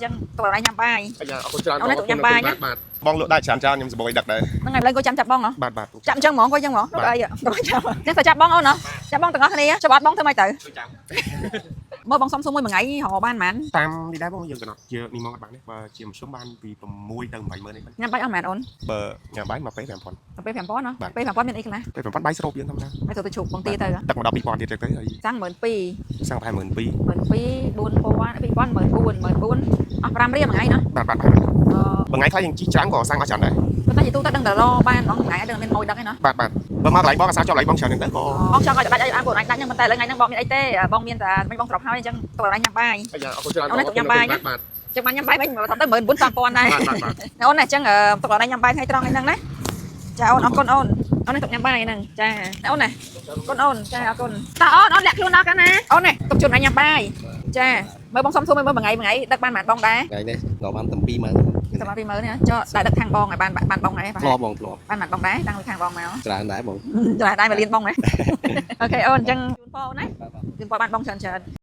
ចឹងតើឯងញ៉ាំបាយអញ្ញាអរគុណច្រើន អូនទៅញ៉ាំបាយណា បាទបងលក់ដែរច្រើនច្រើនខ្ញុំសបយដឹកដែរ ហ្នឹងហើយឡើងក៏ចាំចាប់បងហ៎ បាទបាទ ចាំចឹងហ្មងក៏ចឹងហ្មងទៅអីទៅចាំចឹងទៅចាប់បងអូនហ៎ចាប់បងទាំងអស់គ្នាចាប់អត់បងធ្វើម៉េចទៅ ចាំ មើលបងសុំមួយថ្ងៃរកបានប៉ុន្មាន តាមនេះដែរបងយើងកំណត់ជានេះមកអត់បានទេបើជាមធ្យមបានពី6ទៅ80000នេះ ញ៉ាំបាយអស់ប៉ុន្មានអូន បើញ៉ាំបាយមកពេល5000 ទៅពេល5000ណាពេល5000មានអីខ្លះ ពេល5000បាយស្រូបយើងធម្មតា ហើយទៅជុកបងទាទៅ ទឹកមកដល់2000ទៀតចឹងទៅហើយ ចាំង12000 សាំងប្រហែល12000 4000 4000 14000 អស់5រៀលមួយថ្ងៃណា បាទបាទបើថ្ងៃខ្លះយើងជីច្រើនក៏សាំងអស់ច្រើនដែរ តែយទូទៅដឹងតែរបានបងថ្ងៃដឹងមានម៉ួយដឹកឯណា បាទបាទបើមកកន្លែងបងអាសាចប់កន្លែងបងច្រើនហ្នឹងទៅក៏ បងចង់ឲ្យដាច់អីអានខ្លួនឯងដាច់ហ្នឹងប៉ុន្តែឥឡូវថ្ងៃហ្នឹងបងមានអីទេបងមានតែមិនបងស្របហើយអញ្ចឹងតើឯងញ៉ាំបាយ អញ្ញាអរគុណច្រើន អូនទៅញ៉ាំបាយណា បាទ ចឹងបានញ៉ាំបាយវិញតាមទៅ14000ដែរ បាទបាទ អូនណាអញ្ចឹងតើឯងញ៉ាំបាយថ្ងៃត្រង់ហ្នឹងណាចាអូនអរគុណអូនអូនទៅញ៉ាំបាយហ្នឹងចាអូនណាអូនអូនចាអរគុណតើអូនលាក់ខ្លួនអស់កាលណាអូននេះទុកជូនឯងញ៉ាំបាយចាមើលបងសុំសួរមើលមួយថ្ងៃដឹកបានប៉ុន្មានបងដែរ ថ្ងៃនេះក៏បានតែ20000 សម្រាប់20000នេះចុះតែដឹកខាងបងឲ្យបានបងដែរ ធ្លាប់បងធ្លាប់ បានបងដែរតាំងពីខាងបងមក ច្រើនដែរបង ចាដែរមកលៀនបងណាអូខេអូនអញ្ចឹងជូនបងណាជូនបងបានបងច្រើន